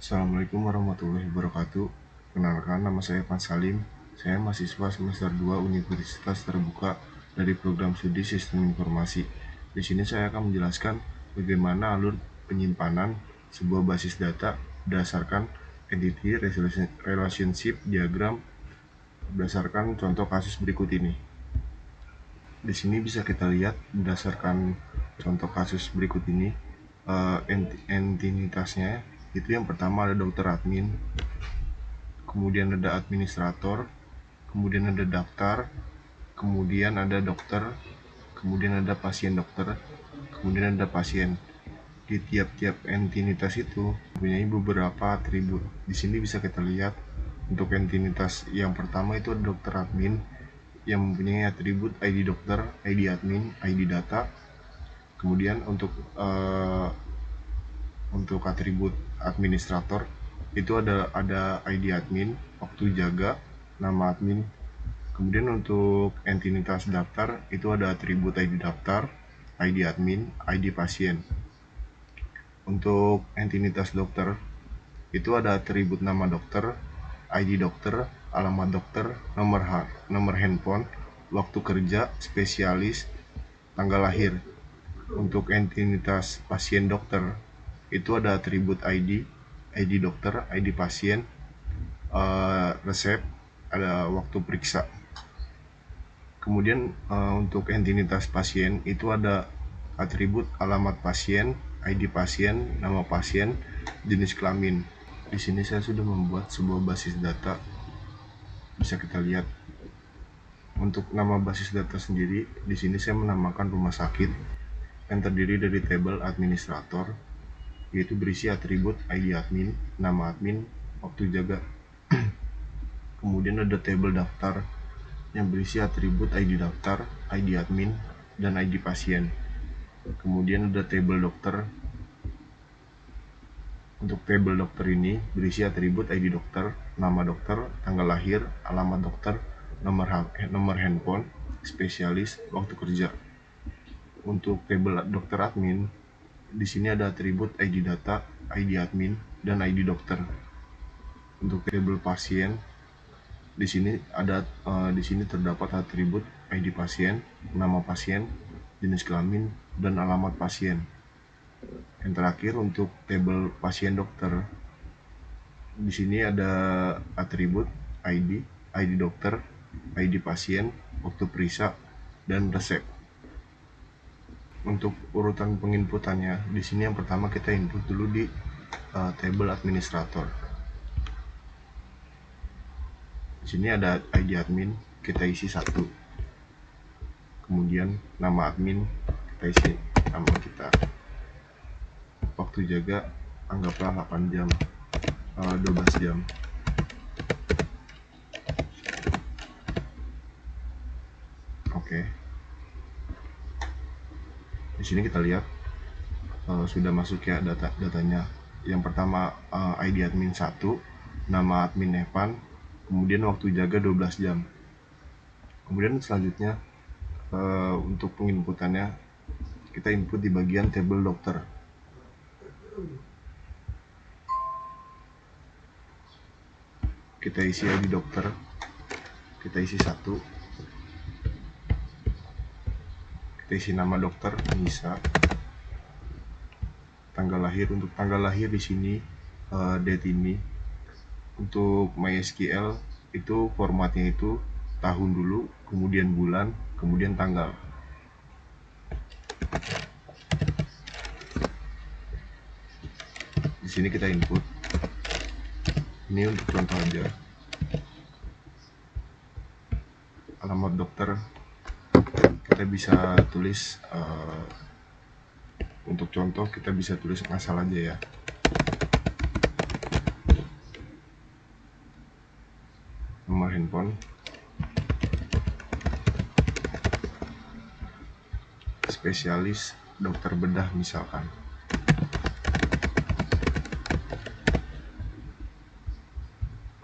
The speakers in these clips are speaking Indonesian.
Assalamualaikum warahmatullahi wabarakatuh. Kenalkan, nama saya Evan Salim. Saya mahasiswa semester 2 Universitas Terbuka dari program studi Sistem Informasi. Di sini saya akan menjelaskan bagaimana alur penyimpanan sebuah basis data berdasarkan entity relationship diagram berdasarkan contoh kasus berikut ini. Di sini bisa kita lihat berdasarkan contoh kasus berikut ini, entitasnya itu yang pertama ada dokter admin, kemudian ada administrator, kemudian ada daftar, kemudian ada dokter, kemudian ada pasien dokter, kemudian ada pasien. Di tiap-tiap entitas itu mempunyai beberapa atribut. Di sini bisa kita lihat untuk entitas yang pertama itu ada dokter admin yang mempunyai atribut ID dokter, ID admin, ID data. Kemudian untuk atribut administrator itu ada ID admin, waktu jaga, nama admin. Kemudian untuk entitas daftar itu ada atribut ID daftar, ID admin, ID pasien. Untuk entitas dokter itu ada atribut nama dokter, ID dokter, alamat dokter, nomor handphone, waktu kerja, spesialis, tanggal lahir. Untuk entitas pasien dokter itu ada atribut ID dokter, ID pasien, resep, ada waktu periksa. Kemudian untuk entitas pasien itu ada atribut alamat pasien, ID pasien, nama pasien, jenis kelamin. Di sini saya sudah membuat sebuah basis data. Bisa kita lihat untuk nama basis data sendiri. Di sini saya menamakan rumah sakit yang terdiri dari tabel administrator, yaitu berisi atribut ID admin, nama admin, waktu jaga. Kemudian ada tabel daftar yang berisi atribut ID daftar, ID admin, dan ID pasien. Kemudian ada tabel dokter. Untuk tabel dokter ini berisi atribut ID dokter, nama dokter, tanggal lahir, alamat dokter, nomor handphone, spesialis, waktu kerja. Untuk tabel dokter admin, di sini ada atribut ID data, ID admin, dan ID dokter. Untuk tabel pasien, di sini terdapat atribut ID pasien, nama pasien, jenis kelamin, dan alamat pasien. Yang terakhir untuk tabel pasien dokter, di sini ada atribut ID dokter, ID pasien, waktu periksa, dan resep. Untuk urutan penginputannya, di sini yang pertama kita input dulu di tabel administrator. Di sini ada ID admin, kita isi 1. Kemudian nama admin, kita isi nama kita. Waktu jaga anggaplah 8 jam, 12 jam. Oke. Di sini kita lihat sudah masuk ya datanya. Yang pertama ID admin 1, nama admin Evan, kemudian waktu jaga 12 jam. Kemudian selanjutnya untuk penginputannya kita input di bagian tabel dokter. Kita isi ID dokter, kita isi 1, kita isi nama dokter, Nisa, tanggal lahir. Untuk tanggal lahir di sini date ini. Untuk MySQL itu formatnya itu tahun dulu, kemudian bulan, kemudian tanggal. Di sini kita input. Ini untuk contoh aja. Alamat dokter kita bisa tulis untuk contoh kita bisa tulis ngasal aja ya. Nomor handphone, spesialis dokter bedah misalkan.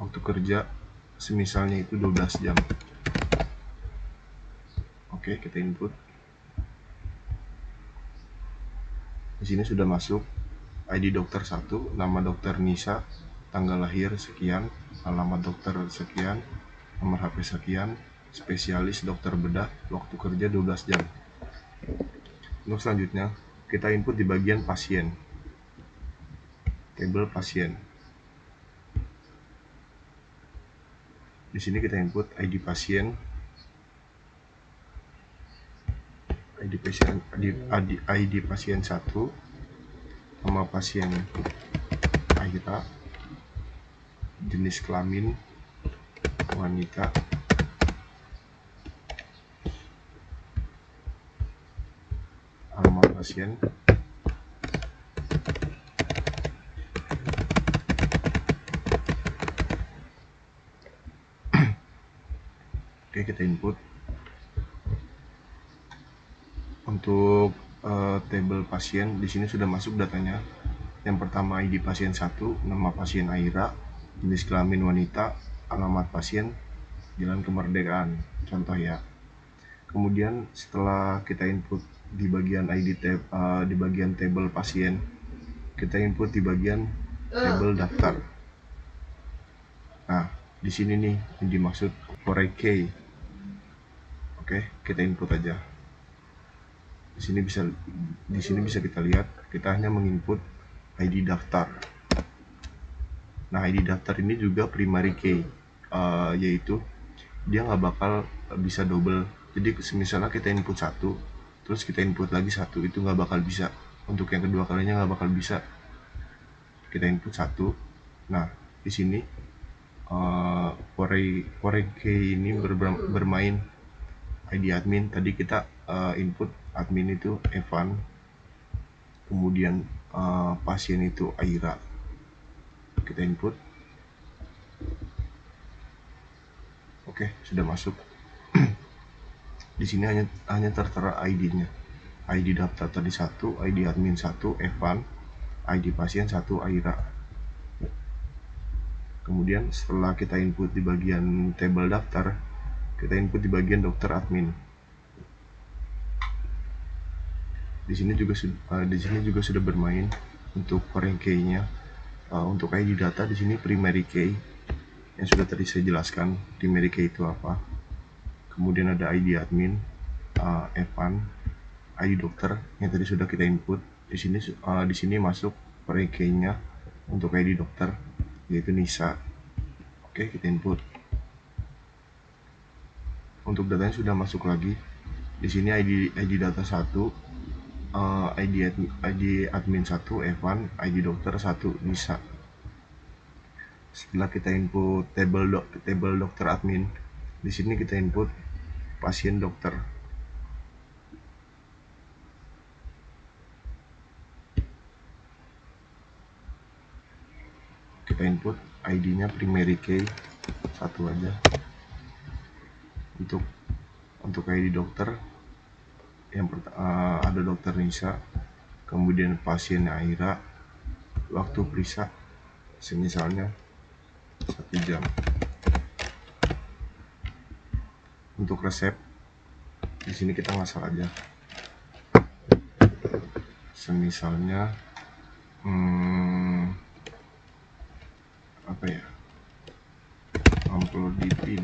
Waktu kerja semisalnya itu 12 jam. Oke, kita input. Di sini sudah masuk ID dokter 1, nama dokter Nisa, tanggal lahir sekian, alamat dokter sekian, nomor HP sekian, spesialis dokter bedah, waktu kerja 12 jam. Untuk selanjutnya, kita input di bagian pasien, tabel pasien. Di sini kita input ID pasien, ID pasien 1, nama pasien Aira, jenis kelamin wanita, alamat pasien, oke, kita input. Untuk tabel pasien di sini sudah masuk datanya. Yang pertama ID pasien 1, nama pasien Aira, jenis kelamin wanita, alamat pasien Jalan Kemerdekaan, contoh ya. Kemudian setelah kita input di bagian di bagian tabel pasien, kita input di bagian tabel daftar. Nah, di sini nih yang dimaksud Foreign. Oke, kita input aja. Di sini bisa kita lihat, kita hanya menginput ID daftar. Nah, ID daftar ini juga primary key, yaitu dia nggak bakal bisa double. Jadi misalnya kita input 1, terus kita input lagi 1, itu nggak bakal bisa. Untuk yang kedua kalinya nggak bakal bisa. Kita input 1. Nah, di sini foreign key ini bermain ID admin. Tadi kita input admin itu Evan, kemudian pasien itu Aira. Kita input. Oke, sudah masuk. Di sini hanya tertera ID-nya. ID daftar tadi 1, ID admin 1 Evan, ID pasien 1 Aira. Kemudian setelah kita input di bagian tabel daftar, kita input di bagian dokter admin. Di sini juga sudah bermain untuk foreign key-nya. Untuk ID data di sini primary key yang sudah tadi saya jelaskan. Primary key itu apa? Kemudian ada ID admin, Evan, ID dokter yang tadi sudah kita input. Di sini masuk foreign key-nya untuk ID dokter, yaitu Nisa. Oke, kita input. Untuk datanya sudah masuk lagi. Di sini ID data 1, ID admin 1 Evan, ID dokter 1 Nisa. Setelah kita input tabel dokter admin, di sini kita input pasien dokter. Kita input ID-nya primary key 1 aja. Untuk ID dokter yang ada dokter Nisa, kemudian pasien Aira, waktu periksa semisalnya 1 jam. Untuk resep di sini kita ngasal aja, semisalnya apa ya, amplodipin.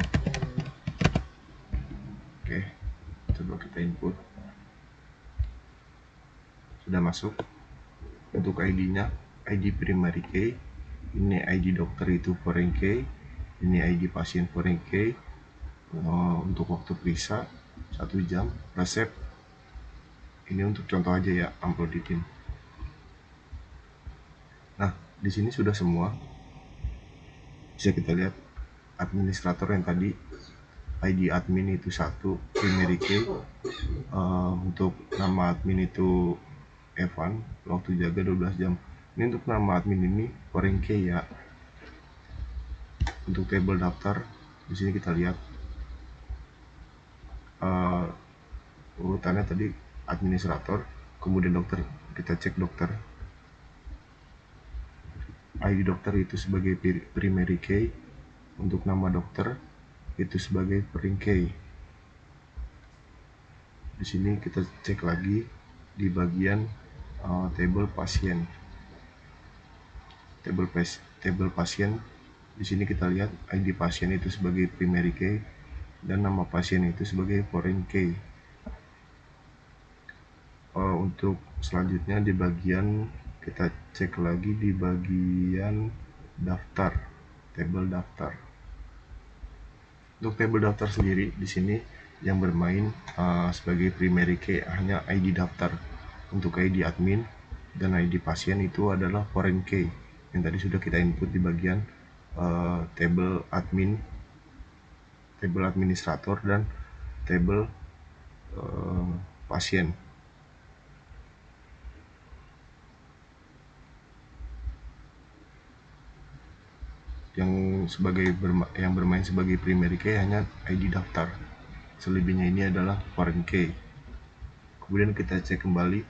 Oke, coba kita input. Sudah masuk. Untuk ID-nya ID primary key, ini ID dokter itu foreign key, ini ID pasien foreign key. Untuk waktu periksa 1 jam. Resep ini untuk contoh aja ya, amplodipin. Nah, di sini sudah semua. Bisa kita lihat administrator yang tadi ID admin itu 1 primary key, untuk nama admin itu Evan, waktu jaga 12 jam. Ini untuk nama admin ini foreign key ya. Untuk tabel daftar di sini kita lihat urutannya tadi administrator, kemudian dokter. Kita cek dokter. ID dokter itu sebagai primary key, untuk nama dokter itu sebagai foreign key. Di sini kita cek lagi di bagian tabel pasien. tabel pasien. Di sini kita lihat ID pasien itu sebagai primary key dan nama pasien itu sebagai foreign key. Untuk selanjutnya di bagian kita cek lagi di bagian daftar, tabel daftar. Untuk tabel daftar sendiri di sini yang bermain sebagai primary key hanya ID daftar. Untuk ID admin dan ID pasien itu adalah foreign key yang tadi sudah kita input di bagian tabel admin, tabel administrator dan tabel pasien. Yang bermain sebagai primary key hanya ID daftar. Selebihnya ini adalah foreign key. Kemudian kita cek kembali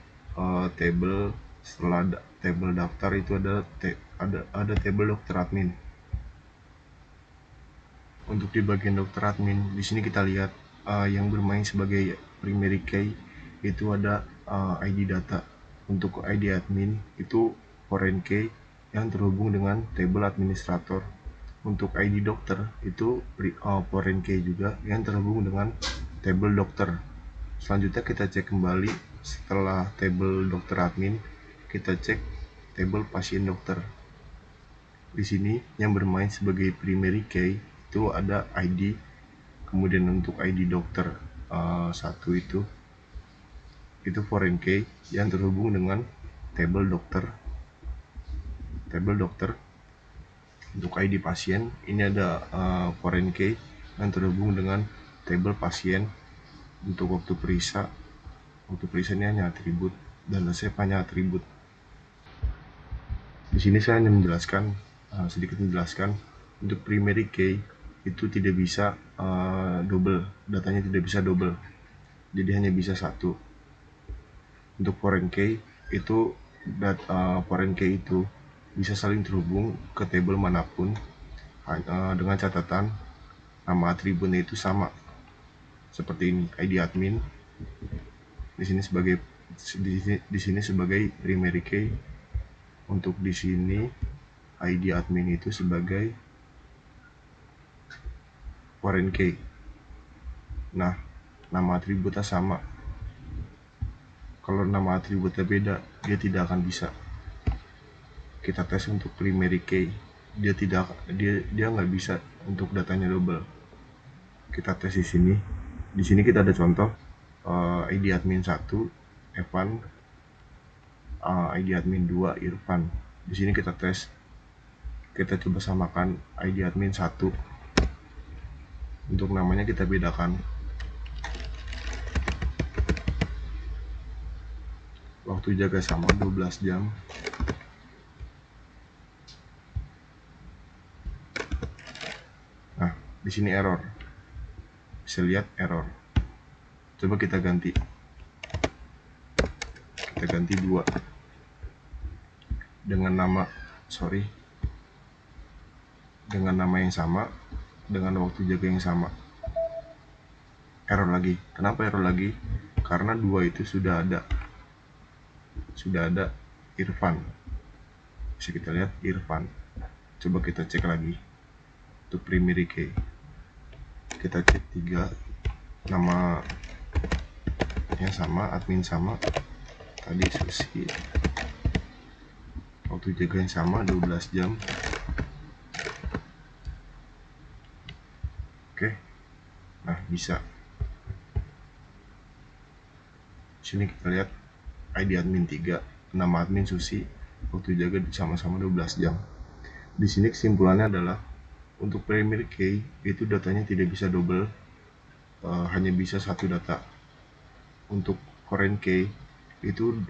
tabel. Setelah tabel daftar itu ada tabel dokter admin. Untuk di bagian dokter admin di sini kita lihat yang bermain sebagai primary key itu ada ID data. Untuk ID admin itu foreign key yang terhubung dengan tabel administrator. Untuk ID dokter itu foreign key juga yang terhubung dengan tabel dokter. Selanjutnya kita cek kembali setelah tabel dokter admin, kita cek tabel pasien dokter. Di sini yang bermain sebagai primary key itu ada ID, kemudian untuk ID dokter satu itu foreign key yang terhubung dengan tabel dokter. Untuk ID pasien ini ada foreign key yang terhubung dengan tabel pasien. Untuk waktu periksa ini hanya atribut dan resep hanya atribut. Di sini saya hanya sedikit menjelaskan untuk primary key itu tidak bisa double, datanya tidak bisa double, jadi hanya bisa satu. Untuk foreign key itu foreign key itu bisa saling terhubung ke tabel manapun dengan catatan nama atributnya itu sama. Seperti ini, ID admin di sini sebagai primary key. Untuk di sini ID admin itu sebagai foreign key. Nah, nama atributnya sama. Kalau nama atributnya beda, dia tidak akan bisa. Kita tes untuk primary key, dia nggak bisa untuk datanya double. Kita tes di sini. Di sini kita ada contoh ID admin 1 Evan, ID admin 2 Irfan. Di sini kita tes. Kita coba samakan ID admin 1. Untuk namanya kita bedakan. Waktu jaga sama 12 jam. Nah, di sini error. Bisa lihat error. Coba kita ganti. Kita ganti 2 dengan nama yang sama, dengan waktu jaga yang sama. Error lagi. Kenapa error lagi? Karena 2 itu sudah ada Irfan. Bisa kita lihat Irfan. Coba kita cek lagi untuk primary key. Kita cek 3, nama yang sama, admin sama, tadi Susi, waktu jaga yang sama 12 jam. Oke, nah bisa. Sini kita lihat ID admin 3, nama admin Susi, waktu jaga sama-sama 12 jam. Di sini kesimpulannya adalah untuk primary key itu datanya tidak bisa double, hanya bisa satu data. Untuk foreign key itu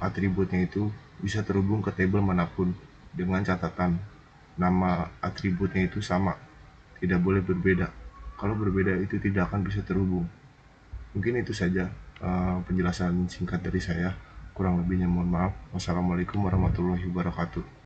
atributnya itu bisa terhubung ke tabel manapun dengan catatan nama atributnya itu sama, tidak boleh berbeda. Kalau berbeda itu tidak akan bisa terhubung. Mungkin itu saja penjelasan singkat dari saya. Kurang lebihnya mohon maaf. Wassalamualaikum warahmatullahi wabarakatuh.